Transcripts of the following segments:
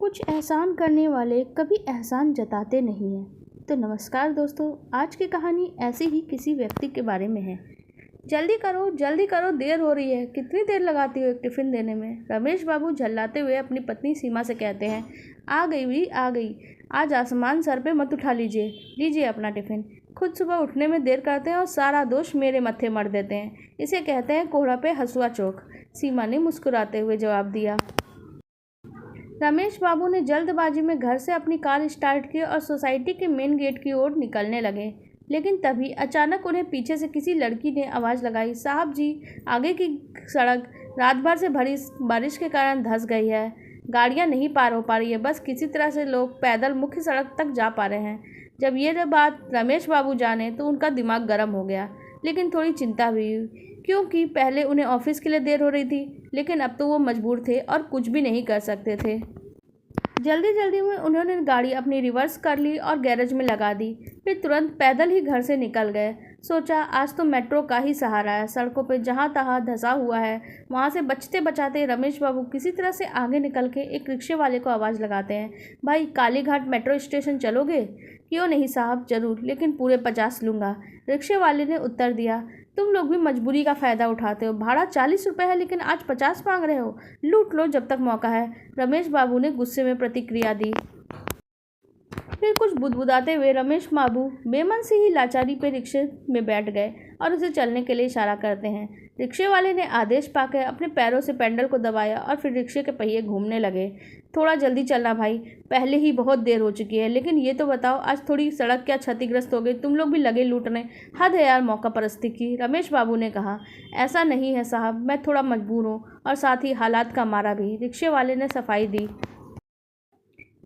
कुछ एहसान करने वाले कभी एहसान जताते नहीं हैं। तो नमस्कार दोस्तों, आज की कहानी ऐसे ही किसी व्यक्ति के बारे में है। जल्दी करो, देर हो रही है। कितनी देर लगाती हो एक टिफ़िन देने में? रमेश बाबू झल्लाते हुए अपनी पत्नी सीमा से कहते हैं। आ गई भी आ गई। आज आसमान सर पे मत उठा लीजिए अपना टिफ़िन। खुद सुबह उठने में देर करते हैं और सारा दोष मेरे मत्थे मढ़ देते हैं। इसे कहते हैं कोहड़ा पे हंसुआ चोक। सीमा ने मुस्कुराते हुए जवाब दिया। रमेश बाबू ने जल्दबाजी में घर से अपनी कार स्टार्ट की और सोसाइटी के मेन गेट की ओर निकलने लगे, लेकिन तभी अचानक उन्हें पीछे से किसी लड़की ने आवाज़ लगाई। साहब जी, आगे की सड़क रात भर से भरी बारिश के कारण धंस गई है। गाड़ियां नहीं पार हो पा रही है। बस किसी तरह से लोग पैदल मुख्य सड़क तक जा पा रहे हैं। जब ये बात रमेश बाबू जाने तो उनका दिमाग गर्म हो गया, लेकिन थोड़ी चिंता भी हुई, क्योंकि पहले उन्हें ऑफिस के लिए देर हो रही थी, लेकिन अब तो वो मजबूर थे और कुछ भी नहीं कर सकते थे। जल्दी में उन्होंने गाड़ी अपनी रिवर्स कर ली और गैरेज में लगा दी। फिर तुरंत पैदल ही घर से निकल गए। सोचा आज तो मेट्रो का ही सहारा है। सड़कों पे जहाँ तहाँ धंसा हुआ है, वहाँ से बचते बचाते रमेश बाबू किसी तरह से आगे निकल के एक रिक्शे वाले को आवाज़ लगाते हैं। भाई, कालीघाट मेट्रो स्टेशन चलोगे? क्यों नहीं साहब, ज़रूर, लेकिन पूरे 50 लूँगा। रिक्शे वाले ने उत्तर दिया। तुम लोग भी मजबूरी का फ़ायदा उठाते हो। भाड़ा 40 रुपये है, लेकिन आज 50 मांग रहे हो। लूट लो जब तक मौका है। रमेश बाबू ने गुस्से में प्रतिक्रिया दी। फिर कुछ बुदबुदाते हुए रमेश बाबू बेमन से ही लाचारी पे रिक्शे में बैठ गए और उसे चलने के लिए इशारा करते हैं। रिक्शे वाले ने आदेश पाकर अपने पैरों से पैडल को दबाया और फिर रिक्शे के पहिए घूमने लगे। थोड़ा जल्दी चलना भाई, पहले ही बहुत देर हो चुकी है। लेकिन ये तो बताओ, आज थोड़ी सड़क क्या क्षतिग्रस्त हो गई? तुम लोग भी लगे लूटने। हद है यार मौका परस्ती की। रमेश बाबू ने कहा। ऐसा नहीं है साहब, मैं थोड़ा मजबूर हूँ और साथ ही हालात का मारा भी। रिक्शे वाले ने सफाई दी।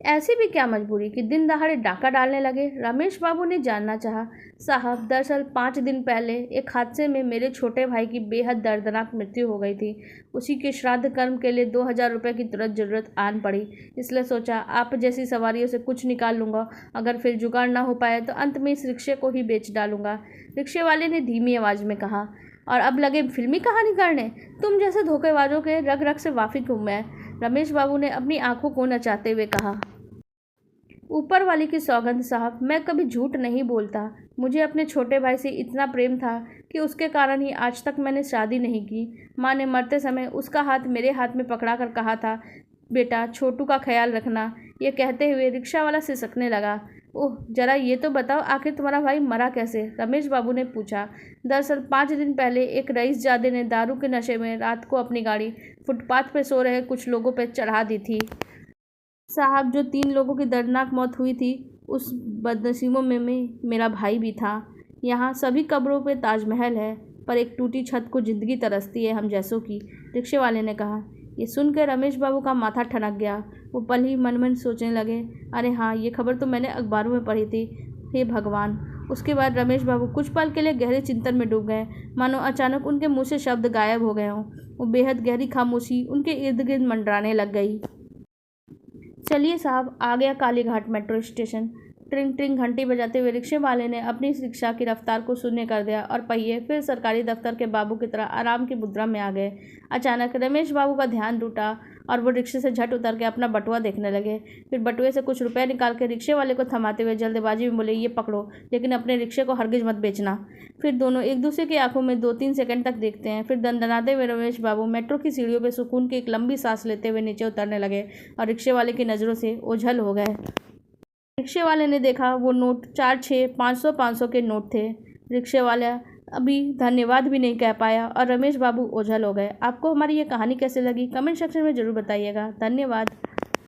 ऐसी भी क्या मजबूरी कि दिन दहाड़े डाका डालने लगे? रमेश बाबू ने जानना चाहा। साहब, दरअसल 5 दिन पहले एक हादसे में मेरे छोटे भाई की बेहद दर्दनाक मृत्यु हो गई थी। उसी के श्राद्ध कर्म के लिए 2000 रुपये की तुरंत ज़रूरत आन पड़ी। इसलिए सोचा आप जैसी सवारियों से कुछ निकाल लूँगा। अगर फिर जुगाड़ ना हो पाए तो अंत में इस रिक्शे को ही बेच डालूँगा। रिक्शे वाले ने धीमी आवाज़ में कहा। और अब लगे फिल्मी कहानी करने? तुम जैसे धोखेबाजों के रग रग से वाकिफ हूँ मैं। रमेश बाबू ने अपनी आंखों को नचाते हुए कहा। ऊपर वाली की सौगंध साहब, मैं कभी झूठ नहीं बोलता। मुझे अपने छोटे भाई से इतना प्रेम था कि उसके कारण ही आज तक मैंने शादी नहीं की। माँ ने मरते समय उसका हाथ मेरे हाथ में पकड़ा कर कहा था, बेटा छोटू का ख्याल रखना। ये कहते हुए रिक्शा वाला सिसकने लगा। ओह, जरा ये तो बताओ, आखिर तुम्हारा भाई मरा कैसे? रमेश बाबू ने पूछा। दरअसल 5 दिन पहले एक रईसजादे ने दारू के नशे में रात को अपनी गाड़ी फुटपाथ पर सो रहे कुछ लोगों पर चढ़ा दी थी। साहब, जो 3 लोगों की दर्दनाक मौत हुई थी, उस बदनसीबों में मेरा भाई भी था। यहाँ सभी कब्रों पे ताजमहल है, पर एक टूटी छत को ज़िंदगी तरसती है हम जैसों की। रिक्शे वाले ने कहा। ये सुनकर रमेश बाबू का माथा ठनक गया। वो पल ही मन सोचने लगे, अरे हाँ, ये खबर तो मैंने अखबारों में पढ़ी थी। हे भगवान। उसके बाद रमेश बाबू कुछ पल के लिए गहरे चिंतन में डूब गए, मानो अचानक उनके मुँह से शब्द गायब हो गए हों। वो बेहद गहरी खामोशी उनके इर्द गिर्द मंडराने लग गई। चलिए साहब, आ गया कालीघाट मेट्रो स्टेशन। ट्रिंग ट्रिंग घंटी बजाते हुए रिक्शे वाले ने अपनी रिक्शा की रफ्तार को शून्य कर दिया और पहिए फिर सरकारी दफ्तर के बाबू की तरह आराम की मुद्रा में आ गए। अचानक रमेश बाबू का ध्यान टूटा और वो रिक्शे से झट उतर के अपना बटुआ देखने लगे। फिर बटुए से कुछ रुपए निकाल के रिक्शे वाले को थमाते हुए जल्दबाजी में बोले, ये पकड़ो, लेकिन अपने रिक्शे को हरगिज मत बेचना। फिर दोनों एक दूसरे की आंखों में 2-3 सेकंड तक देखते हैं। फिर दनदनाते हुए रमेश बाबू मेट्रो की सीढ़ियों पर सुकून की एक लंबी सांस लेते हुए नीचे उतरने लगे और रिक्शे वाले की नज़रों से ओझल हो गए। रिक्शे वाले ने देखा वो नोट 4, 6, 500 के नोट थे। रिक्शे वाला अभी धन्यवाद भी नहीं कह पाया और रमेश बाबू ओझल हो गए। आपको हमारी ये कहानी कैसे लगी? कमेंट सेक्शन में ज़रूर बताइएगा। धन्यवाद।